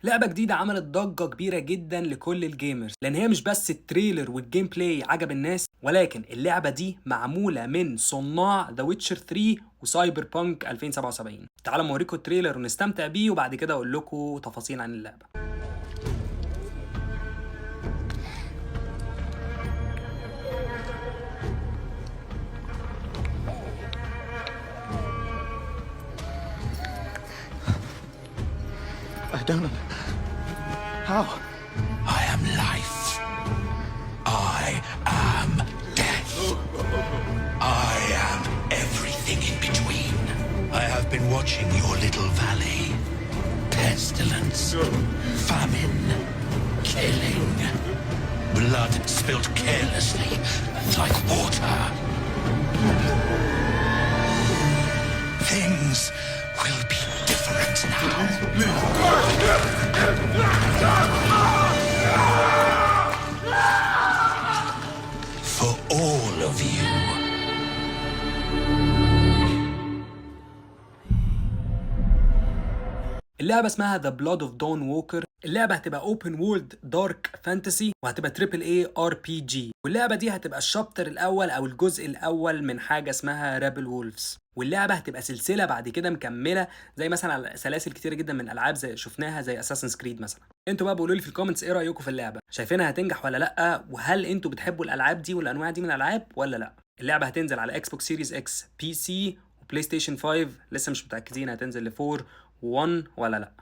لعبة جديدة عملت ضجة كبيرة جدا لكل الجيمرز، لأن هي مش بس التريلر والجيم بلاي عجب الناس، ولكن اللعبة دي معمولة من صناع ذا ويتشر 3 وسايبر بانك 2077. تعالوا اوريكم التريلر ونستمتع بيه، وبعد كده اقول لكم تفاصيل عن اللعبة. I don't know. How? I am life. I am death. I am everything in between. I have been watching your little valley. Pestilence, famine, killing. Blood spilt carelessly like water. Things will be different now. For all of you. اللعبة اسمها The Blood of Dawn Walker. اللعبة هتبقى Open World Dark Fantasy، وهتبقى AAA RPG. واللعبة دي هتبقى الشابتر الأول أو الجزء الأول من حاجة اسمها Rebel Wolves. واللعبة هتبقى سلسلة بعد كده مكملة، زي مثلا سلاسل كتير جدا من الألعاب زي شفناها زي Assassin's Creed مثلا. انتوا بقى بقولوا لي في الكومنتس ايه رأيكم في اللعبة، شايفينها هتنجح ولا لأ، وهل انتوا بتحبوا الألعاب دي والأنواع دي من الألعاب ولا لأ. اللعبة هتنزل على اكس سيريز اكس، بي سي، وبلاي ستيشن 5. لسه مش متأكدين هتنزل ل 4 و1 ولا لأ.